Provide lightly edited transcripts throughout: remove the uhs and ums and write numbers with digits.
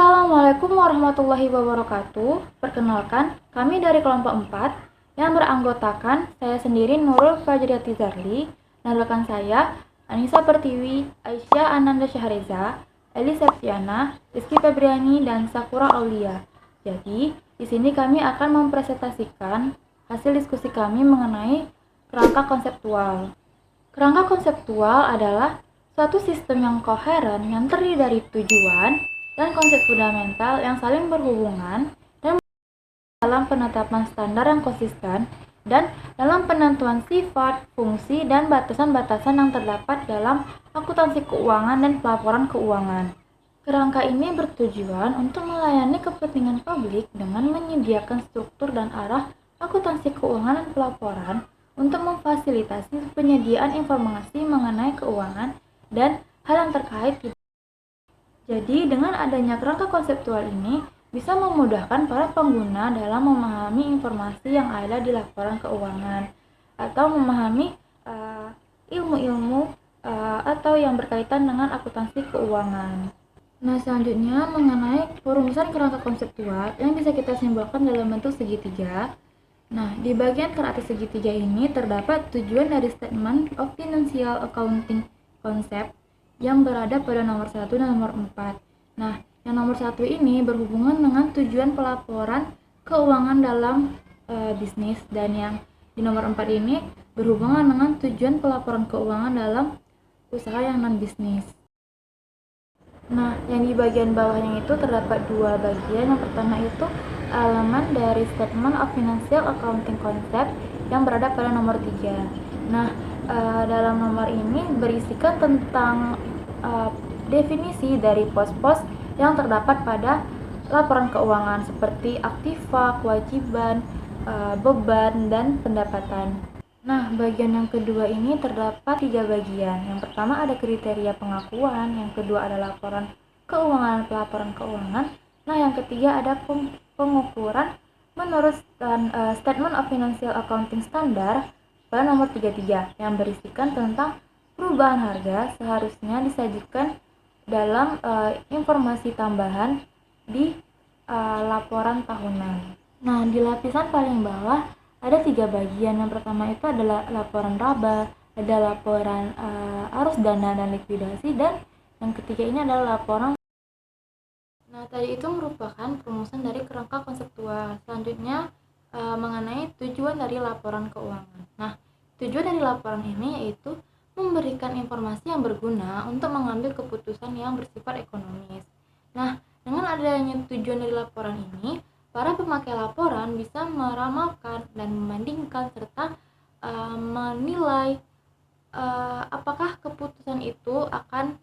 Assalamualaikum warahmatullahi wabarakatuh. Perkenalkan, kami dari kelompok 4 yang beranggotakan saya sendiri Nurul Fajriati Zarli dan rekan saya Anissa Pertiwi, Aisyah Ananda Syahreza, Eli Septiana, Rizky Febriani, dan Sakura Aulia. Jadi, di sini kami akan mempresentasikan hasil diskusi kami mengenai kerangka konseptual. Kerangka konseptual adalah suatu sistem yang koheren yang terdiri dari tujuan dan konsep fundamental yang saling berhubungan dan dalam penetapan standar yang konsisten dan dalam penentuan sifat, fungsi, dan batasan-batasan yang terdapat dalam akuntansi keuangan dan pelaporan keuangan. Kerangka ini bertujuan untuk melayani kepentingan publik dengan menyediakan struktur dan arah akuntansi keuangan dan pelaporan untuk memfasilitasi penyediaan informasi mengenai keuangan dan hal yang terkait. Jadi, dengan adanya kerangka konseptual ini bisa memudahkan para pengguna dalam memahami informasi yang ada di laporan keuangan atau memahami ilmu-ilmu atau yang berkaitan dengan akuntansi keuangan. Nah, selanjutnya mengenai perumusan kerangka konseptual yang bisa kita simbolkan dalam bentuk segitiga. Nah, di bagian teratas segitiga ini terdapat tujuan dari Statement of Financial Accounting Concept yang berada pada nomor 1 dan nomor 4. Nah, yang nomor 1 ini berhubungan dengan tujuan pelaporan keuangan dalam bisnis, dan yang di nomor 4 ini berhubungan dengan tujuan pelaporan keuangan dalam usaha yang non-bisnis. Nah, yang di bagian bawahnya itu terdapat dua bagian. Yang pertama itu elemen dari Statement of Financial Accounting Concept yang berada pada nomor 3. Nah, dalam nomor ini berisikan tentang definisi dari pos-pos yang terdapat pada laporan keuangan seperti aktiva, kewajiban, beban, dan pendapatan. Nah, bagian yang kedua ini terdapat 3 bagian. Yang pertama ada kriteria pengakuan, yang kedua ada laporan keuangan, pelaporan keuangan. Nah, yang ketiga ada pengukuran menurut Statement of Financial Accounting Standard pada nomor 33 yang berisikan tentang perubahan harga seharusnya disajikan dalam informasi tambahan di laporan tahunan. Nah, di lapisan paling bawah ada 3 bagian. Yang pertama itu adalah laporan laba, ada laporan arus dana dan likuidasi, dan yang ketiga ini adalah laporan. Nah, tadi itu merupakan perumusan dari kerangka konseptual. Selanjutnya mengenai tujuan dari laporan keuangan. Nah, tujuan dari laporan ini yaitu memberikan informasi yang berguna untuk mengambil keputusan yang bersifat ekonomis. Nah, dengan adanya tujuan dari laporan ini, para pemakai laporan bisa meramalkan dan membandingkan serta menilai apakah keputusan itu akan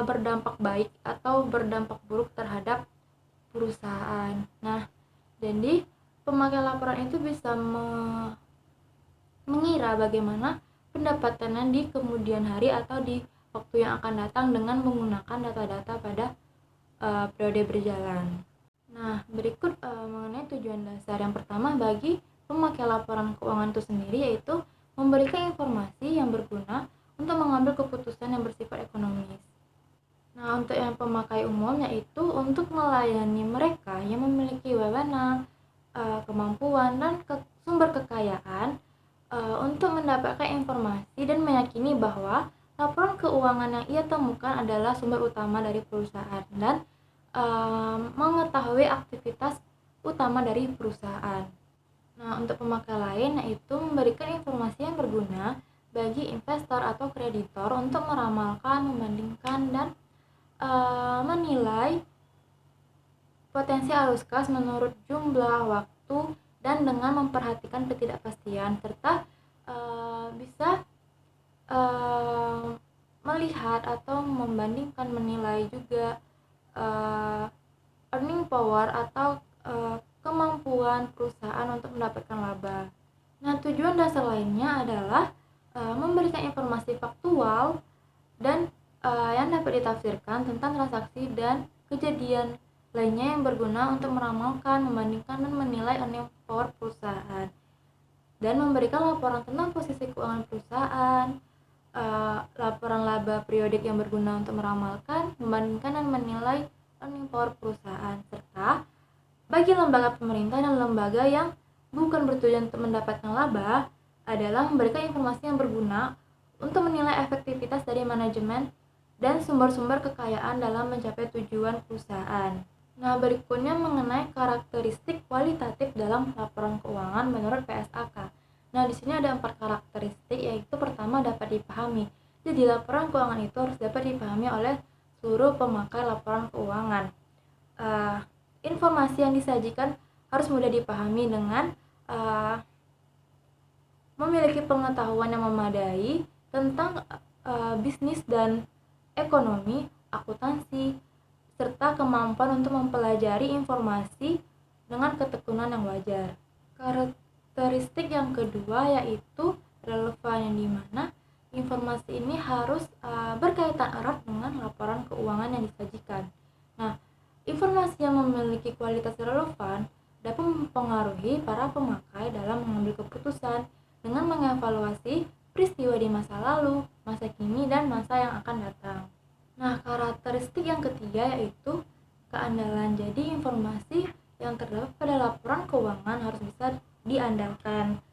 berdampak baik atau berdampak buruk terhadap perusahaan. Nah, jadi pemakai laporan itu bisa mengira bagaimana pendapatannya di kemudian hari atau di waktu yang akan datang dengan menggunakan data-data pada periode berjalan. Nah, berikut mengenai tujuan dasar. Yang pertama bagi pemakai laporan keuangan itu sendiri yaitu memberikan informasi yang berguna untuk mengambil keputusan yang bersifat ekonomis. Nah, untuk yang pemakai umum yaitu untuk melayani mereka yang memiliki wewenang, kemampuan, dan sumber kekayaan untuk mendapatkan informasi dan meyakini bahwa laporan keuangan yang ia temukan adalah sumber utama dari perusahaan dan mengetahui aktivitas utama dari perusahaan. Nah, untuk pemakai lain yaitu memberikan informasi yang berguna bagi investor atau kreditor untuk meramalkan, membandingkan, dan menilai potensi arus kas menurut jumlah waktu dan dengan memperhatikan ketidakpastian serta bisa melihat atau membandingkan, menilai juga earning power atau kemampuan perusahaan untuk mendapatkan laba. Nah, tujuan dasar lainnya adalah memberikan informasi faktual dan yang dapat ditafsirkan tentang transaksi dan kejadian lainnya yang berguna untuk meramalkan, membandingkan, dan menilai earning power perusahaan, dan memberikan laporan tentang posisi keuangan perusahaan, laporan laba periodik yang berguna untuk meramalkan, membandingkan, dan menilai earning power perusahaan, serta bagi lembaga pemerintah dan lembaga yang bukan bertujuan untuk mendapatkan laba adalah memberikan informasi yang berguna untuk menilai efektivitas dari manajemen dan sumber-sumber kekayaan dalam mencapai tujuan perusahaan. Nah, berikutnya mengenai karakteristik kualitatif dalam laporan keuangan menurut PSAK. Nah, di sini ada 4 karakteristik, yaitu pertama dapat dipahami. Jadi, laporan keuangan itu harus dapat dipahami oleh seluruh pemakai laporan keuangan. Informasi yang disajikan harus mudah dipahami dengan memiliki pengetahuan yang memadai tentang bisnis dan ekonomi, akuntansi, serta kemampuan untuk mempelajari informasi dengan ketekunan yang wajar. Karakteristik yang kedua yaitu relevan, yang dimana informasi ini harus berkaitan erat dengan laporan keuangan yang disajikan. Nah, informasi yang memiliki kualitas relevan dapat mempengaruhi para pemakai dalam mengambil keputusan dengan mengevaluasi peristiwa di masa lalu, masa kini, dan masa yang akan datang. Nah, karakteristik yang ketiga yaitu keandalan. Jadi, informasi yang terdapat pada laporan keuangan harus bisa diandalkan.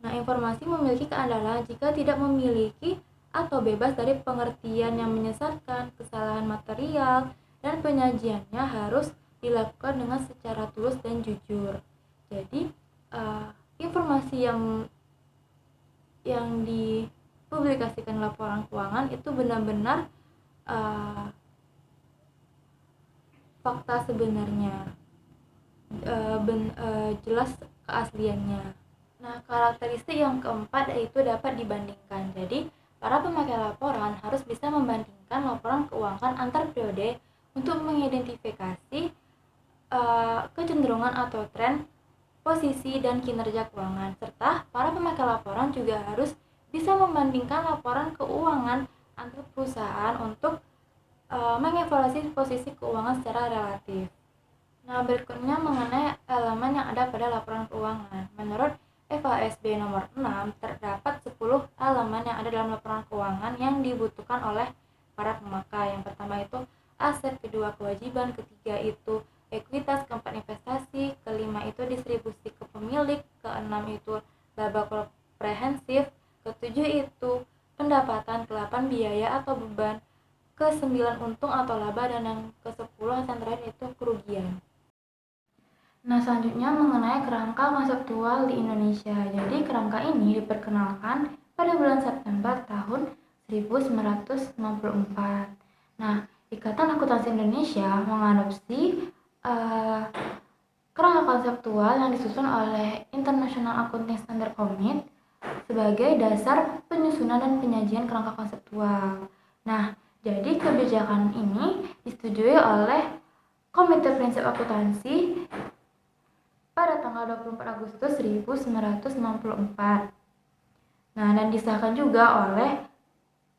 Nah, informasi memiliki keandalan jika tidak memiliki atau bebas dari pengertian yang menyesatkan, kesalahan material, dan penyajiannya harus dilakukan dengan secara tulus dan jujur. Jadi, informasi yang dipublikasikan laporan keuangan itu benar-benar fakta sebenarnya, jelas keasliannya. Nah, karakteristik yang keempat yaitu dapat dibandingkan. Jadi, para pemakai laporan harus bisa membandingkan laporan keuangan antar periode untuk mengidentifikasi kecenderungan atau tren, posisi, dan kinerja keuangan. Serta, para pemakai laporan juga harus bisa membandingkan laporan keuangan antar perusahaan untuk mengevaluasi posisi keuangan secara relatif. Nah, berikutnya mengenai elemen yang ada pada laporan keuangan. Menurut FASB nomor 6, terdapat 10 elemen yang ada dalam laporan keuangan yang dibutuhkan oleh para pemakai. Yang pertama itu aset, kedua kewajiban, ketiga itu ekuitas, keempat investasi, kelima itu distribusi ke pemilik, keenam itu laba komprehensif, ketujuh itu pendapatan, ke-8 biaya atau beban, ke-9 untung atau laba, dan yang ke-10 yang terakhir itu kerugian. Nah, selanjutnya mengenai kerangka konseptual di Indonesia. Jadi, kerangka ini diperkenalkan pada bulan September tahun 1994. Nah, Ikatan Akuntansi Indonesia mengadopsi kerangka konseptual yang disusun oleh International Accounting Standard Committee sebagai dasar penyusunan dan penyajian kerangka konseptual. Nah, jadi kebijakan ini disetujui oleh Komite Prinsip Akuntansi pada tanggal 24 Agustus 1964. Nah, dan disahkan juga oleh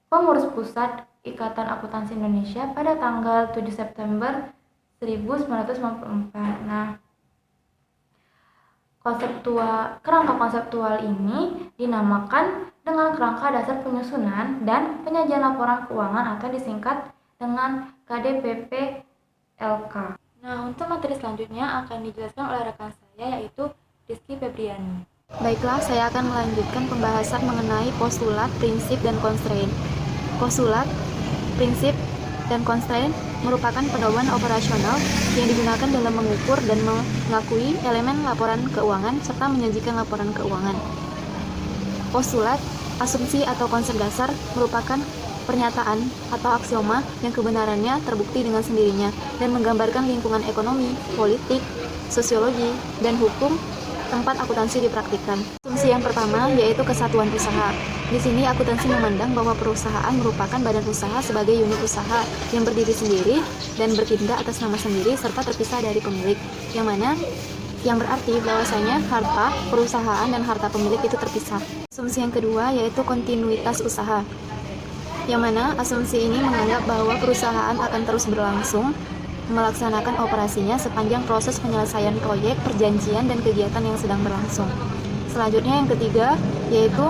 Pengurus Pusat Ikatan Akuntansi Indonesia pada tanggal 7 September 1994. Nah, kerangka konseptual ini dinamakan dengan kerangka dasar penyusunan dan penyajian laporan keuangan atau disingkat dengan KDPP-LK. Nah, untuk materi selanjutnya akan dijelaskan oleh rekan saya yaitu Rizky Febriani. Baiklah, saya akan melanjutkan pembahasan mengenai postulat, prinsip, dan constraint. Postulat, prinsip, dan constraint merupakan pedoman operasional yang digunakan dalam mengukur dan mengakui elemen laporan keuangan serta menyajikan laporan keuangan. Postulat, asumsi atau konsep dasar merupakan pernyataan atau aksioma yang kebenarannya terbukti dengan sendirinya dan menggambarkan lingkungan ekonomi, politik, sosiologi, dan hukum tempat akuntansi dipraktikkan. Asumsi yang pertama yaitu kesatuan usaha. Di sini akuntansi memandang bahwa perusahaan merupakan badan usaha sebagai unit usaha yang berdiri sendiri dan bertindak atas nama sendiri serta terpisah dari pemilik, yang berarti bahwasanya harta perusahaan dan harta pemilik itu terpisah. Asumsi yang kedua yaitu kontinuitas usaha, yang mana asumsi ini menganggap bahwa perusahaan akan terus berlangsung melaksanakan operasinya sepanjang proses penyelesaian proyek, perjanjian, dan kegiatan yang sedang berlangsung. Selanjutnya yang ketiga yaitu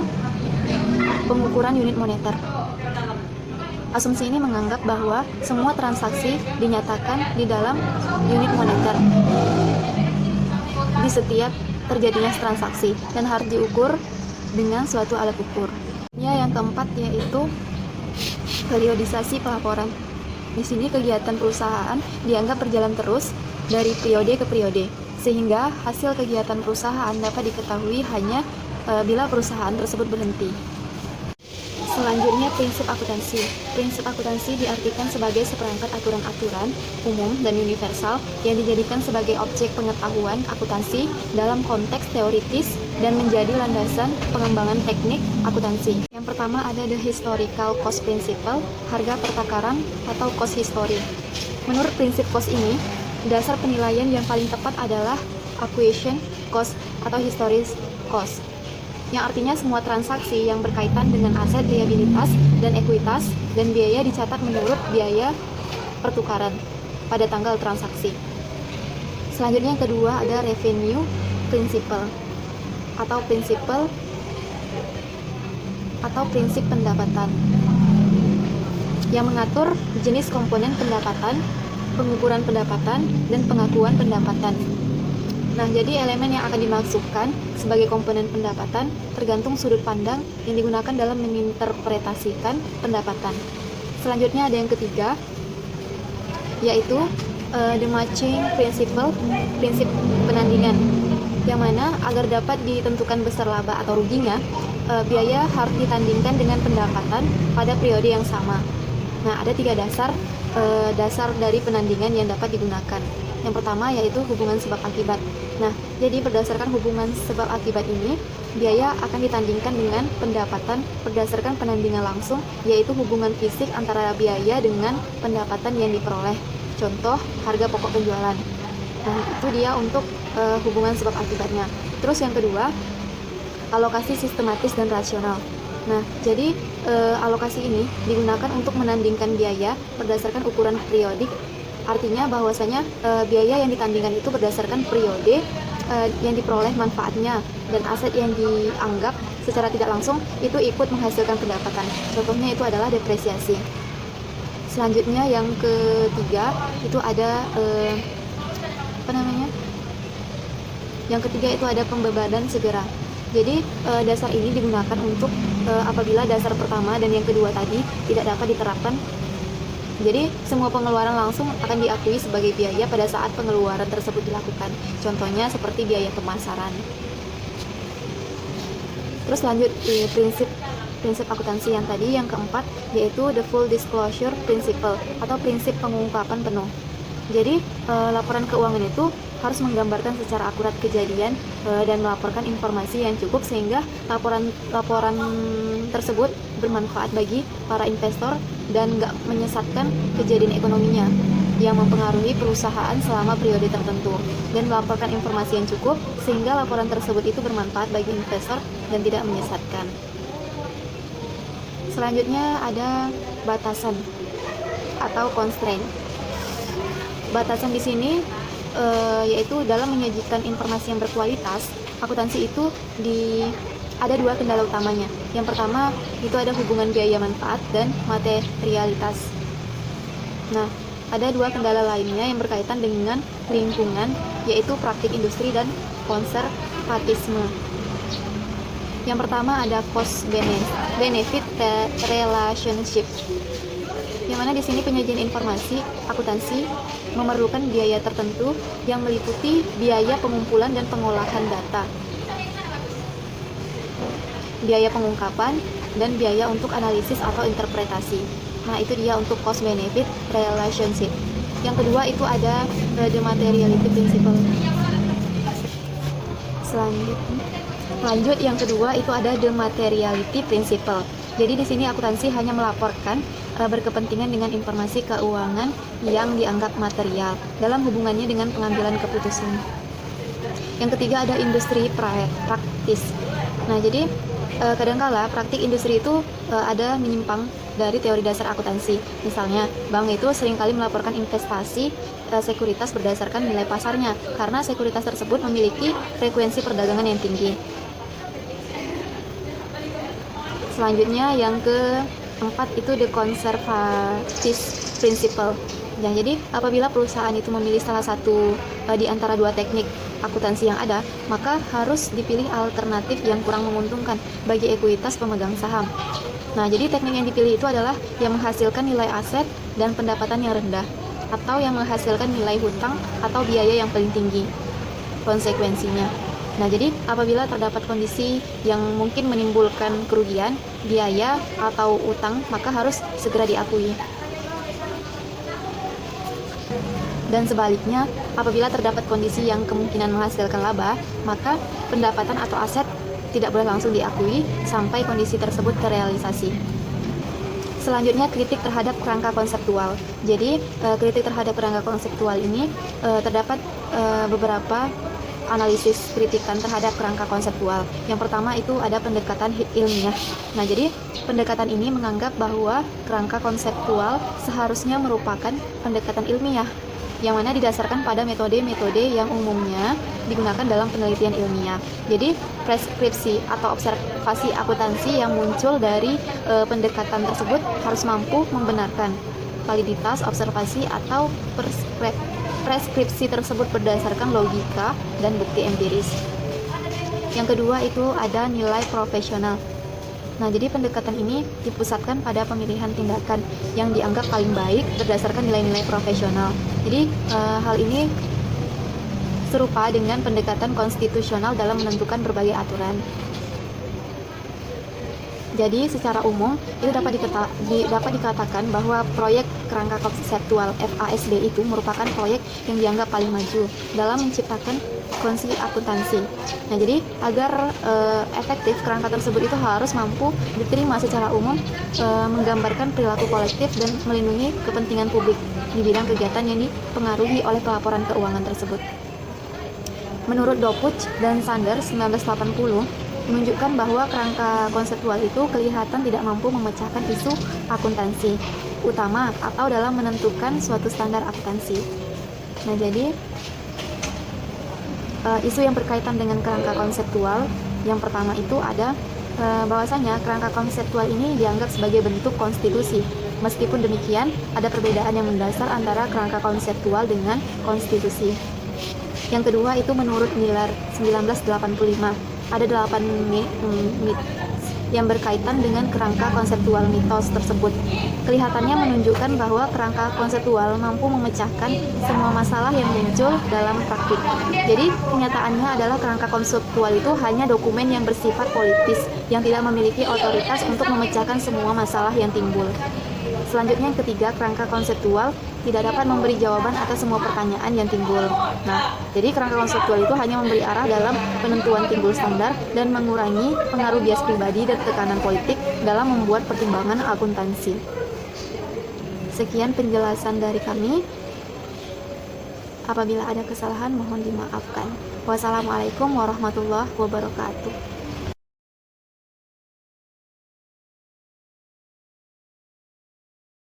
pengukuran unit moneter. Asumsi ini menganggap bahwa semua transaksi dinyatakan di dalam unit moneter di setiap terjadinya transaksi dan harus diukur dengan suatu alat ukur. Yang keempat yaitu periodisasi pelaporan. Di sini kegiatan perusahaan dianggap berjalan terus dari periode ke periode, sehingga hasil kegiatan perusahaan dapat diketahui hanya bila perusahaan tersebut berhenti. Selanjutnya, prinsip akuntansi. Prinsip akuntansi diartikan sebagai seperangkat aturan-aturan umum dan universal yang dijadikan sebagai objek pengetahuan akuntansi dalam konteks teoritis dan menjadi landasan pengembangan teknik akuntansi. Yang pertama ada the historical cost principle, harga pertakaran atau cost history. Menurut prinsip cost ini, dasar penilaian yang paling tepat adalah acquisition cost atau historic cost, yang artinya semua transaksi yang berkaitan dengan aset, liabilitas, dan ekuitas dan biaya dicatat menurut biaya pertukaran pada tanggal transaksi. Selanjutnya yang kedua ada revenue principle atau prinsip pendapatan yang mengatur jenis komponen pendapatan, pengukuran pendapatan, dan pengakuan pendapatan. Nah, jadi elemen yang akan dimasukkan sebagai komponen pendapatan tergantung sudut pandang yang digunakan dalam menginterpretasikan pendapatan. Selanjutnya ada yang ketiga, yaitu the matching principle, prinsip penandingan, yang mana agar dapat ditentukan besar laba atau ruginya, biaya harus ditandingkan dengan pendapatan pada periode yang sama. Nah, ada tiga dasar dari penandingan yang dapat digunakan. Yang pertama yaitu hubungan sebab akibat. Nah, jadi berdasarkan hubungan sebab akibat ini, biaya akan ditandingkan dengan pendapatan berdasarkan penandingan langsung, yaitu hubungan fisik antara biaya dengan pendapatan yang diperoleh. Contoh, harga pokok penjualan. Nah, itu dia untuk hubungan sebab akibatnya. Terus yang kedua, alokasi sistematis dan rasional. Nah, jadi alokasi ini digunakan untuk menandingkan biaya berdasarkan ukuran periodik. Artinya bahwasanya biaya yang ditandingkan itu berdasarkan periode yang diperoleh manfaatnya dan aset yang dianggap secara tidak langsung itu ikut menghasilkan pendapatan. Contohnya itu adalah depresiasi. Selanjutnya yang ketiga itu ada Yang ketiga itu ada pembebanan segera. Jadi dasar ini digunakan untuk apabila dasar pertama dan yang kedua tadi tidak dapat diterapkan. Jadi semua pengeluaran langsung akan diakui sebagai biaya pada saat pengeluaran tersebut dilakukan. Contohnya seperti biaya pemasaran. Terus lanjut di prinsip akuntansi yang tadi, yang keempat yaitu the full disclosure principle atau prinsip pengungkapan penuh. Jadi laporan keuangan itu harus menggambarkan secara akurat kejadian dan melaporkan informasi yang cukup sehingga laporan tersebut bermanfaat bagi para investor dan nggak menyesatkan kejadian ekonominya yang mempengaruhi perusahaan selama periode tertentu, dan melaporkan informasi yang cukup sehingga laporan tersebut itu bermanfaat bagi investor dan tidak menyesatkan. Selanjutnya ada batasan atau constraint. Batasan di sini yaitu dalam menyajikan informasi yang berkualitas, akuntansi itu ada dua kendala utamanya. Yang pertama itu ada hubungan biaya manfaat dan materialitas. Nah, ada dua kendala lainnya yang berkaitan dengan lingkungan, yaitu praktik industri dan konservatisme. Yang pertama ada cost benefit relationship, yang mana di sini penyajian informasi akuntansi memerlukan biaya tertentu yang meliputi biaya pengumpulan dan pengolahan data, biaya pengungkapan, dan biaya untuk analisis atau interpretasi. Nah, itu dia untuk cost benefit relationship. Yang kedua itu ada the materiality principle. Lanjut yang kedua itu ada the materiality principle. Jadi di sini akuntansi hanya melaporkan berkepentingan dengan informasi keuangan yang dianggap material dalam hubungannya dengan pengambilan keputusan. Yang ketiga ada industri praktis. Nah, jadi kadangkala praktik industri itu ada menyimpang dari teori dasar akuntansi. Misalnya, bank itu seringkali melaporkan investasi sekuritas berdasarkan nilai pasarnya karena sekuritas tersebut memiliki frekuensi perdagangan yang tinggi. Selanjutnya yang 4 itu the conservative principle. Ya, jadi apabila perusahaan itu memilih salah satu di antara dua teknik akuntansi yang ada, maka harus dipilih alternatif yang kurang menguntungkan bagi ekuitas pemegang saham. Nah, jadi teknik yang dipilih itu adalah yang menghasilkan nilai aset dan pendapatan yang rendah, atau yang menghasilkan nilai hutang atau biaya yang paling tinggi konsekuensinya. Nah, jadi apabila terdapat kondisi yang mungkin menimbulkan kerugian, biaya atau utang, maka harus segera diakui. Dan sebaliknya, apabila terdapat kondisi yang kemungkinan menghasilkan laba, maka pendapatan atau aset tidak boleh langsung diakui sampai kondisi tersebut terrealisasi. Selanjutnya, kritik terhadap kerangka konseptual. Jadi, kritik terhadap kerangka konseptual ini terdapat beberapa analisis kritikan terhadap kerangka konseptual. Yang pertama itu ada pendekatan ilmiah. Nah, jadi pendekatan ini menganggap bahwa kerangka konseptual seharusnya merupakan pendekatan ilmiah yang mana didasarkan pada metode-metode yang umumnya digunakan dalam penelitian ilmiah. Jadi, preskripsi atau observasi akuntansi yang muncul dari pendekatan tersebut harus mampu membenarkan validitas observasi atau preskripsi tersebut berdasarkan logika dan bukti empiris. Yang kedua itu ada nilai profesional. Nah, jadi pendekatan ini dipusatkan pada pemilihan tindakan yang dianggap paling baik berdasarkan nilai-nilai profesional. Jadi, hal ini serupa dengan pendekatan konstitusional dalam menentukan berbagai aturan. Jadi, secara umum itu dapat dikatakan bahwa proyek kerangka konseptual FASD itu merupakan proyek yang dianggap paling maju dalam menciptakan konsep akuntansi. Nah, jadi agar efektif, kerangka tersebut itu harus mampu diterima secara umum, menggambarkan perilaku kolektif dan melindungi kepentingan publik di bidang kegiatan yang dipengaruhi oleh pelaporan keuangan tersebut. Menurut Dokuch dan Sanders 1980, menunjukkan bahwa kerangka konseptual itu kelihatan tidak mampu memecahkan isu akuntansi utama atau dalam menentukan suatu standar akuntansi. Nah, jadi isu yang berkaitan dengan kerangka konseptual yang pertama itu ada bahwasanya kerangka konseptual ini dianggap sebagai bentuk konstitusi. Meskipun demikian, ada perbedaan yang mendasar antara kerangka konseptual dengan konstitusi. Yang kedua itu menurut Miller 1985. Ada 8 mit yang berkaitan dengan kerangka konseptual mitos tersebut. Kelihatannya menunjukkan bahwa kerangka konseptual mampu memecahkan semua masalah yang muncul dalam praktik. Jadi, kenyataannya adalah kerangka konseptual itu hanya dokumen yang bersifat politis, yang tidak memiliki otoritas untuk memecahkan semua masalah yang timbul. Selanjutnya yang ketiga, kerangka konseptual tidak dapat memberi jawaban atas semua pertanyaan yang timbul. Nah, jadi kerangka konseptual itu hanya memberi arah dalam penentuan timbul standar dan mengurangi pengaruh bias pribadi dan tekanan politik dalam membuat pertimbangan akuntansi. Sekian penjelasan dari kami. Apabila ada kesalahan mohon dimaafkan. Wassalamualaikum warahmatullahi wabarakatuh.